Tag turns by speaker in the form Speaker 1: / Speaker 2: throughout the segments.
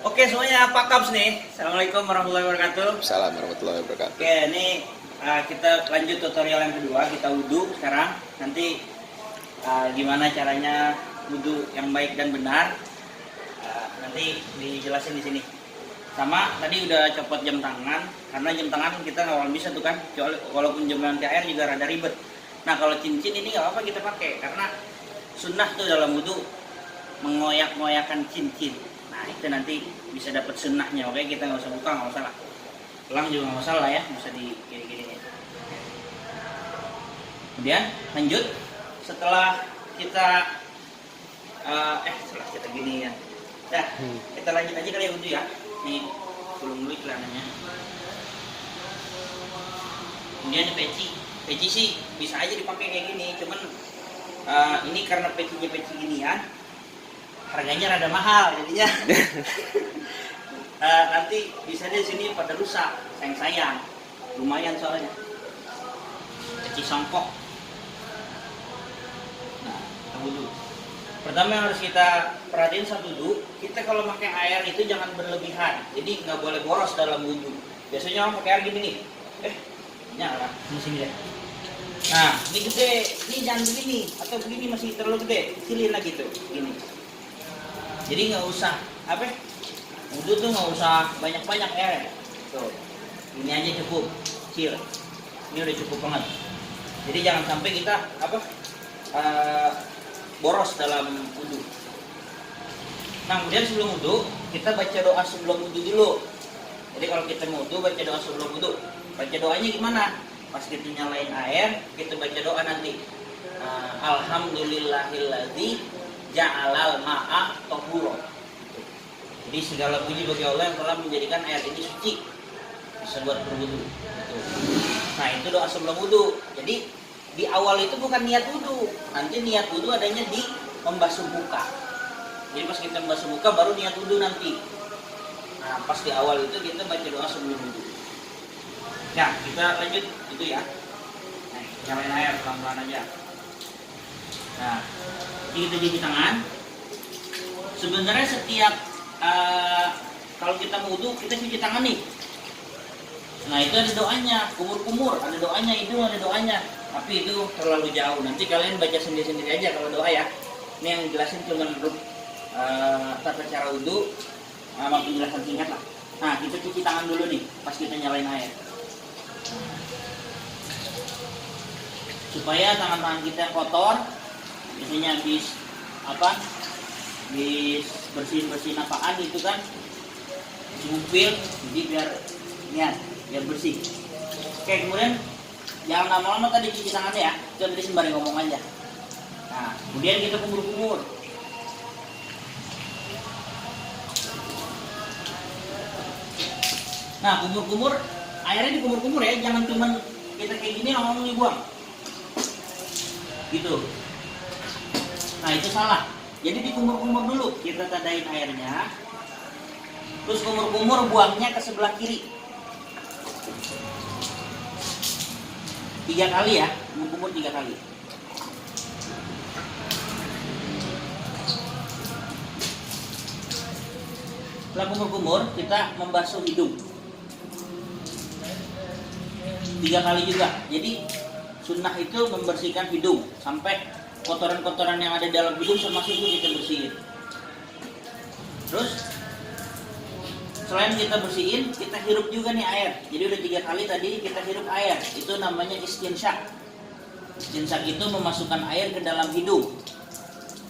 Speaker 1: Oke semuanya, Pak Kaps nih. Assalamualaikum warahmatullahi wabarakatuh.
Speaker 2: Salam warahmatullahi wabarakatuh.
Speaker 1: Oke, ini kita lanjut tutorial yang kedua. Kita wudhu sekarang. Nanti gimana caranya wudhu yang baik dan benar. Nanti dijelasin di sini. Sama tadi udah copot jam tangan, karena jam tangan kita nggak bisa tuh kan. Walaupun jam ganti air juga rada ribet. Nah kalau cincin ini nggak apa kita pakai, karena sunnah tuh dalam wudhu mengoyak-ngoyakan cincin. Nah itu nanti bisa dapat sunnahnya. Oke, kita nggak usah buka, nggak usah lah. Pelang juga nggak usah lah ya, bisa di gini-gini. Kemudian lanjut setelah kita setelah kita gini ya. Dah, kita lanjut aja kali ya wudhu ya. Nih belum dulu iklanannya. Kemudian peci sih bisa aja dipakai kayak gini, cuman ini karena peci ginian harganya rada mahal jadinya. Nanti bisa di sini pada rusak, sayang lumayan soalnya. Peci songkok. Nah, kita wudhu. Pertama yang harus kita perhatiin saat wudhu, kita kalau pakai air itu jangan berlebihan, jadi nggak boleh boros dalam wudhu. Biasanya orang pakai air gini nih, nyala di sini deh. Nah, ini gede, ini jangan begini, atau begini masih terlalu gede, kecilin lagi tuh, gini. Jadi nggak usah wudhu tuh nggak usah banyak air. Tuh, ini aja cukup, kecil. Ini udah cukup banget. Jadi jangan sampai kita boros dalam wudhu. Nah, kemudian sebelum wudhu kita baca doa sebelum wudhu dulu. Jadi kalau kita mau wudhu baca doa sebelum wudhu. Baca doanya gimana? Pas kita nyalain air, kita baca doa nanti. Alhamdulillahilladzi ja'alal ma'a tahura. Jadi segala puji bagi Allah yang telah menjadikan air ini suci, bisa buat berwudu. Nah itu doa sebelum wudu. Jadi di awal itu bukan niat wudu, nanti niat wudu adanya di membasuh muka. Jadi pas kita membasuh muka baru niat wudu nanti. Nah pas di awal itu kita baca doa sebelum wudu. Nah kita lanjut itu ya. Nah, nyalain air pelan-pelan aja. Nah jadi kita cuci tangan. Sebenarnya setiap kalau kita mau wudu kita cuci tangan nih. Nah itu ada doanya, kumur-kumur, ada doanya, hidung ada doanya. Tapi itu terlalu jauh. Nanti kalian baca sendiri-sendiri aja kalau doa ya. Ini yang jelasin cuma tata cara wudu sama penjelasan singkat lah. Nah kita cuci tangan dulu nih pas kita nyalain air. Supaya tangan-tangan kita kotor, biasanya habis bersihin apaan itu kan, ngupil, jadi biar bersih. Oke, kemudian jangan lama-lama tadi cuci tangannya ya, itu tadi sembari ngomong aja. Nah, kemudian kita kumur-kumur. Nah, kumur-kumur, airnya dikumur-kumur ya, jangan cuman kita kayak gini langsung dibuang. Gitu. Nah, itu salah. Jadi dikumur-kumur dulu, kita tadain airnya. Terus kumur-kumur buangnya ke sebelah kiri. 3 kali ya, kumur-kumur 3 kali. Setelah kumur-kumur, kita membasuh hidung 3 kali juga. Jadi sunnah itu membersihkan hidung sampai kotoran-kotoran yang ada dalam hidung termasuk itu kita bersihin. Terus selain kita bersihin, kita hirup juga nih air. Jadi udah 3 kali tadi kita hirup air. Itu namanya istinsyak. Istinsyak itu memasukkan air ke dalam hidung.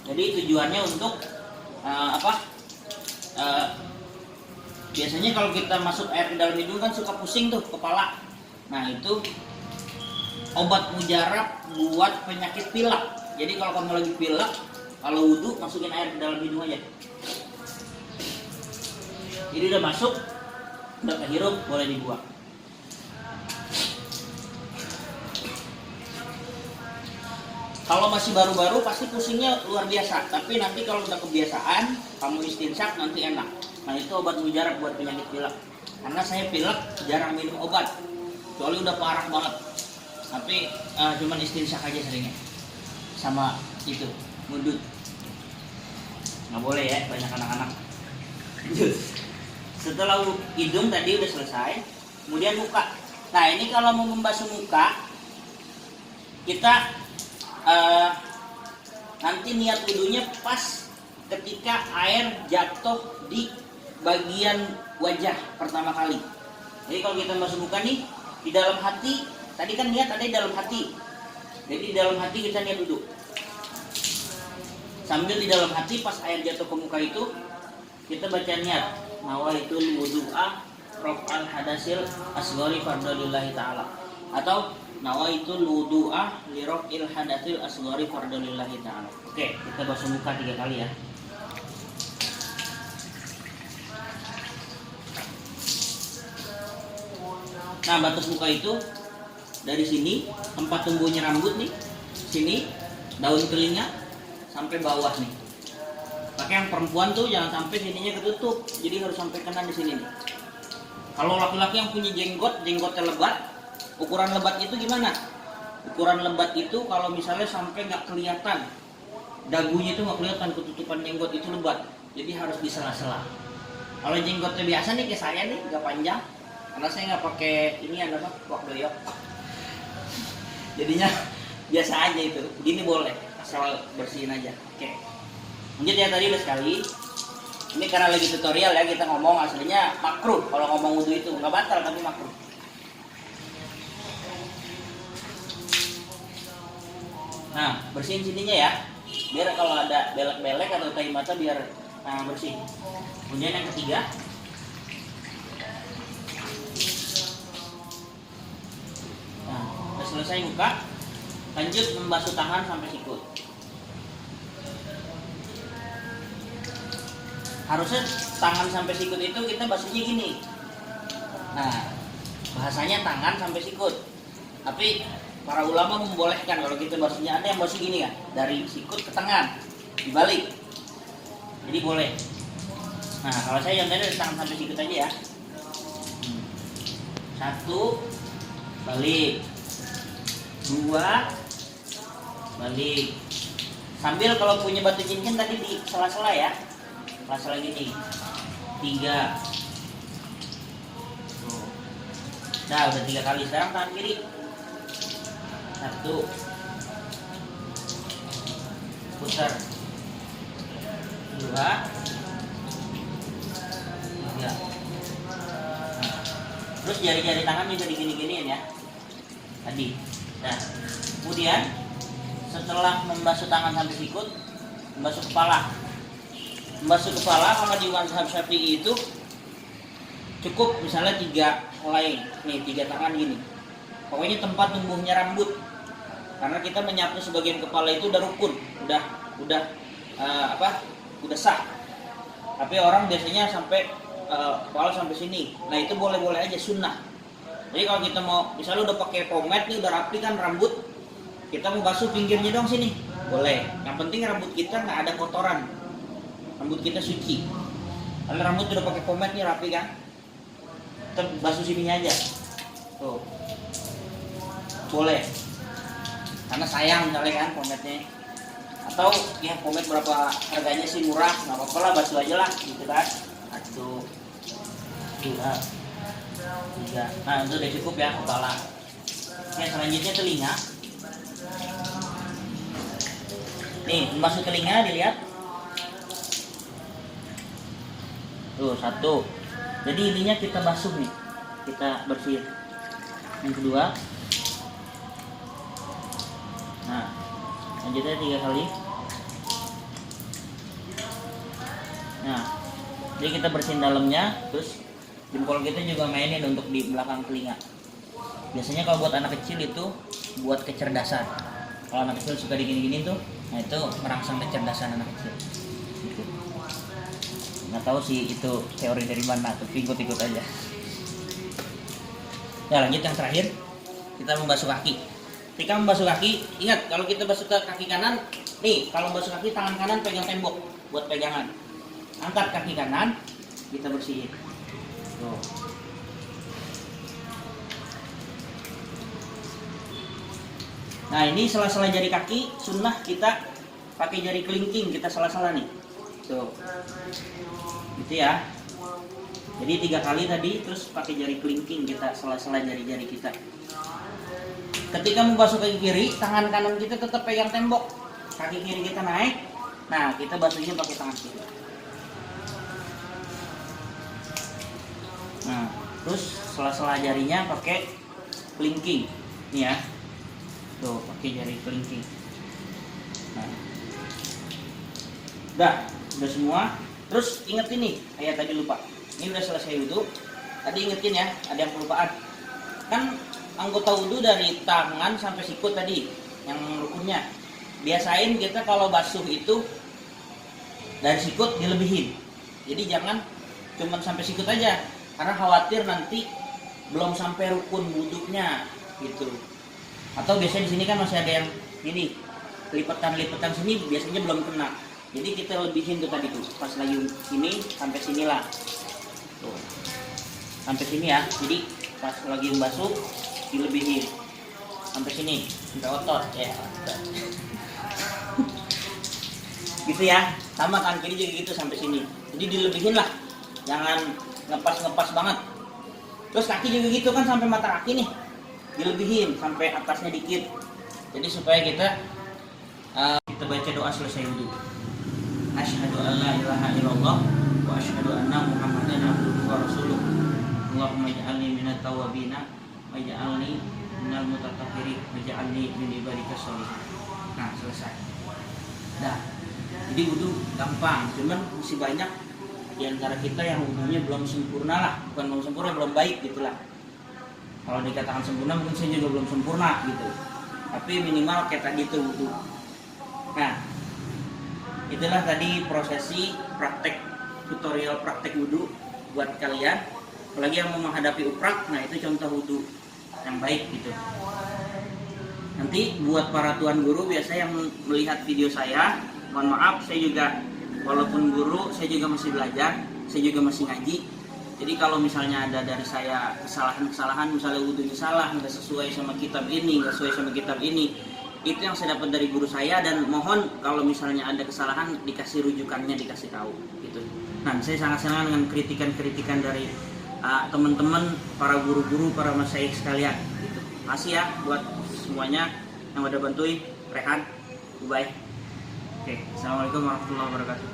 Speaker 1: Jadi tujuannya untuk biasanya kalau kita masuk air ke dalam hidung kan suka pusing tuh kepala. Nah itu obat mujarab buat penyakit pilek. Jadi kalau kamu lagi pilek, kalau wudhu masukin air ke dalam hidung aja. Jadi udah masuk, udah kehirup, boleh dibuang. Kalau masih baru-baru pasti pusingnya luar biasa. Tapi nanti kalau udah kebiasaan, kamu istinsyak nanti enak. Nah itu obat mujarab buat penyakit pilek. Karena saya pilek jarang minum obat, kecuali udah parah banget. Tapi cuman istinsyak aja seringnya. Sama itu, mundut. Nggak boleh ya, banyak anak-anak. Setelah hidung tadi udah selesai, kemudian muka. Nah ini kalau mau membasuh muka, kita nanti niat wudhunya pas ketika air jatuh di bagian wajah pertama kali. Jadi kalau kita membasuh muka nih, di dalam hati, tadi kan niat ada di dalam hati. Jadi di dalam hati kita niat wudhu. Sambil di dalam hati pas air jatuh ke muka itu, kita baca niat nawaitul wudu'a raf'al hadasil asghari fardalillahi ta'ala, atau nawaitul wudu'a li raf'il hadasil asghari fardalillahi ta'ala. Oke, kita basuh muka 3 kali ya. Nah, batas muka itu dari sini tempat tumbuhnya rambut nih, sini daun telinga sampai bawah nih. Pakai yang perempuan tuh jangan sampai sininya ketutup, jadi harus sampai kena di sini nih. Kalau laki-laki yang punya jenggotnya lebat, ukuran lebatnya itu gimana? Ukuran lebat itu kalau misalnya sampai nggak kelihatan, dagunya itu nggak kelihatan, ketutupan jenggot itu lebat, jadi harus di sela-sela. Kalau jenggotnya biasa nih kayak saya nih, nggak panjang, karena saya nggak pakai ini apa, wak doyok. Jadinya biasa aja itu, gini boleh, asal bersihin aja. Oke. Lanjut ya, tadi udah sekali. Ini karena lagi tutorial ya, kita ngomong aslinya makruh. Kalau ngomong wudhu itu nggak batal tapi makruh. Nah, bersihin sininya ya, biar kalau ada belek-belek atau tai mata biar bersih. Kemudian yang ketiga, nah, udah selesai muka, lanjut membasuh tangan sampai sikut. Harusnya tangan sampai sikut itu kita basuhnya gini. Nah, bahasanya tangan sampai sikut. Tapi para ulama membolehkan kalau kita basuhnya, ada yang basuh gini kan, dari sikut ke tangan, dibalik. Jadi boleh. Nah, kalau saya yang dari tangan sampai sikut aja ya. 1, balik. 2, balik. Sambil kalau punya batu cincin tadi di sela-sela ya. Sela-sela gini. 3. Tuh. Nah, udah 3 kali. Sekarang tangan kiri. 1. Putar. 2. 3. Nah. Terus jari-jari tangan juga digini-giniin ya. Tadi. Nah, kemudian setelah membasuh tangan sampai sikut, membasuh kepala. Membasuh kepala kalau di mazhab Syafi'i itu cukup misalnya 3 helai, nih 3 tangan gini. Pokoknya tempat tumbuhnya rambut. Karena kita menyapu sebagian kepala itu udah rukun, udah sah. Tapi orang biasanya sampai kepala sampai sini. Nah, itu boleh-boleh aja, sunnah. Jadi kalau kita mau misalnya udah pakai pomade nih, udah rapi kan rambut, kita mau basuh pinggirnya dong sini, boleh. Yang penting rambut kita nggak ada kotoran, rambut kita suci. Kalau rambut udah pakai pomade nih rapi kan, kita basuh sininya aja, tuh, boleh. Karena sayang misalnya kan pomade-nya, atau ya pomade berapa harganya sih, murah, nggak apa-apa lah, basuh aja lah, gitu kan. 1, 2, 3. Nah, itu udah cukup ya kepala. Yang selanjutnya telinga. Nih, membasuh telinga dilihat. Tuh, 1. Jadi ininya kita basuh nih, kita bersihin. Yang kedua. Nah, lanjutnya 3 kali. Nah, jadi kita bersihin dalamnya, terus jempol kita juga mainin untuk di belakang telinga. Biasanya kalau buat anak kecil itu buat kecerdasan. Kalau anak kecil suka digini-gini tuh, nah itu merangsang kecerdasan anak kecil. Gitu. Nggak tahu sih itu teori dari mana, tapi ikut-ikut aja. Nah, lanjut yang terakhir, kita membasuh kaki. Ketika membasuh kaki, ingat kalau kita basuh kaki kanan, nih kalau basuh kaki tangan kanan pegang tembok buat pegangan. Angkat kaki kanan, kita bersihin. Tuh. Nah, ini sela-sela jari kaki sunnah kita pakai jari kelingking, kita sela-sela nih. Tuh. Gitu ya. Jadi 3 kali tadi, terus pakai jari kelingking kita sela-sela jari-jari kita. Ketika membasuh kaki kiri, tangan kanan kita tetap pegang tembok, kaki kiri kita naik. Nah, kita basuhnya pakai tangan kiri. Nah, terus sela-sela jarinya pakai kelingking, nih ya. Tuh, pakai jari kelingking. Nah, udah semua. Terus inget ini, tadi lupa. Ini udah selesai wudhu. Tadi ingetin ya, ada yang kelupaan. Kan anggota wudhu dari tangan sampai sikut tadi, yang rukunnya. Biasain kita kalau basuh itu dari sikut dilebihin. Jadi jangan cuma sampai sikut aja, karena khawatir nanti belum sampai rukun wudhunya gitu. Atau biasanya di sini kan masih ada yang ini lipatan sini biasanya belum kena. Jadi kita lebihin tuh tadi tuh, pas lagi sini sampai sinilah. Tuh. Sampai sini ya. Jadi pas lagi membasuh dilebihin. Sampai sini, sampai otot ya. Gitu ya. Sama kan kiri juga gitu sampai sini. Jadi dilebihin lah. Jangan ngepas banget. Terus kaki juga gitu kan sampai mata kaki nih. Dilebihin sampai atasnya dikit. Jadi supaya kita baca doa selesai wudhu. Asyhadu an la ilaha illallah wa asyhadu anna Muhammadan abduhu wa rasuluh. Allahumma ij'alni minat tawwabina wa ij'alni minal mutatahhirin wa ij'alni min ibadikas sholihin. Nah, selesai. Dah. Jadi wudhu gampang, cuman masih banyak di antara kita yang wudhunya belum sempurna lah, bukan belum sempurna, belum baik gitulah. Kalau dikatakan sempurna mungkin saya juga belum sempurna gitu. Tapi minimal kayak tadi tuh wudhu. Nah, itulah tadi prosesi praktek tutorial praktek wudhu buat kalian. Apalagi yang mau menghadapi uprak, nah itu contoh wudhu yang baik gitu. Nanti buat para tuan guru biasa yang melihat video saya, mohon maaf, saya juga walaupun guru, saya juga masih belajar, saya juga masih ngaji. Jadi kalau misalnya ada dari saya kesalahan-kesalahan, misalnya wudhunya salah, nggak sesuai sama kitab ini, nggak sesuai sama kitab ini, itu yang saya dapat dari guru saya, dan mohon kalau misalnya ada kesalahan dikasih rujukannya, dikasih tahu gitu. Nah, saya sangat senang dengan kritikan-kritikan dari teman-teman, para guru-guru, para masyayikh sekalian gitu. Makasih ya buat semuanya yang udah bantuin. Rehan, bye. Oke, assalamualaikum warahmatullahi wabarakatuh.